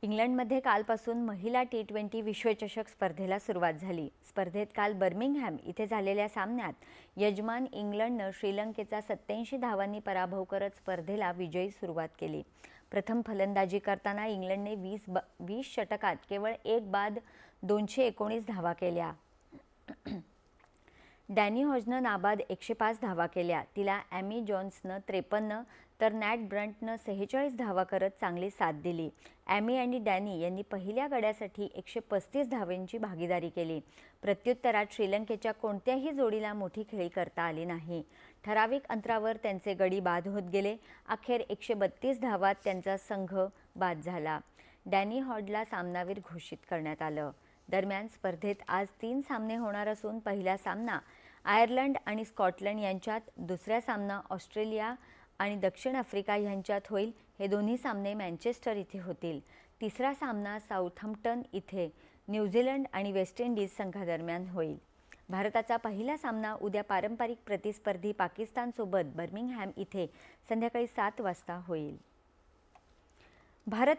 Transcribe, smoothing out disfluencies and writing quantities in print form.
इंग्लंडमध्ये कालपासून महिला टी20 विश्वचषक स्पर्धेला सुरुवात झाली। स्पर्धेत काल बर्मिंगहॅम इथे झालेल्या सामन्यात यजमान इंग्लंडनं श्रीलंकेचा 87 धावांनी पराभव करत स्पर्धेला विजयी सुरुवात केली। प्रथम फलंदाजी करताना इंग्लंडने 20 षटकात केवळ एक बाद 219 धावा केल्या। डॅनी हॉजनं नाबाद 105 धावा केल्या। तिला ॲमी जोन्सनं 53 तर नॅट ब्रंटनं 46 धावा करत चांगली साथ दिली। ॲमी आणि डॅनी यांनी पहिल्या गड्यासाठी 135 धावांची भागीदारी केली। प्रत्युत्तरात श्रीलंकेच्या कोणत्याही जोडीला मोठी खेळी करता आली नाही। ठराविक अंतरावर त्यांचे गडी बाद होत गेले। अखेर 132 धावात त्यांचा संघ बाद झाला। डॅनी हॉजला सामनावीर घोषित करण्यात आलं। दरम्यान स्पर्धेत आज 3 सामने होणार असून पहिला सामना आयर्लंड आणि स्कॉटलंड यांच्यात, दुसरा सामना ऑस्ट्रेलिया आणि दक्षिण आफ्रिका यांच्यात होईल। हे दोन्ही सामने मँचेस्टर इथे होतील। तिसरा सामना साऊथहॅम्प्टन इथे न्यूझीलंड आणि वेस्ट इंडीज संघादरम्यान होईल। भारताचा पहिला सामना उद्या पारंपरिक प्रतिस्पर्धी पाकिस्तानसोबत बर्मिंगहॅम इथे संध्याकाळी 7 वाजता होईल। भारत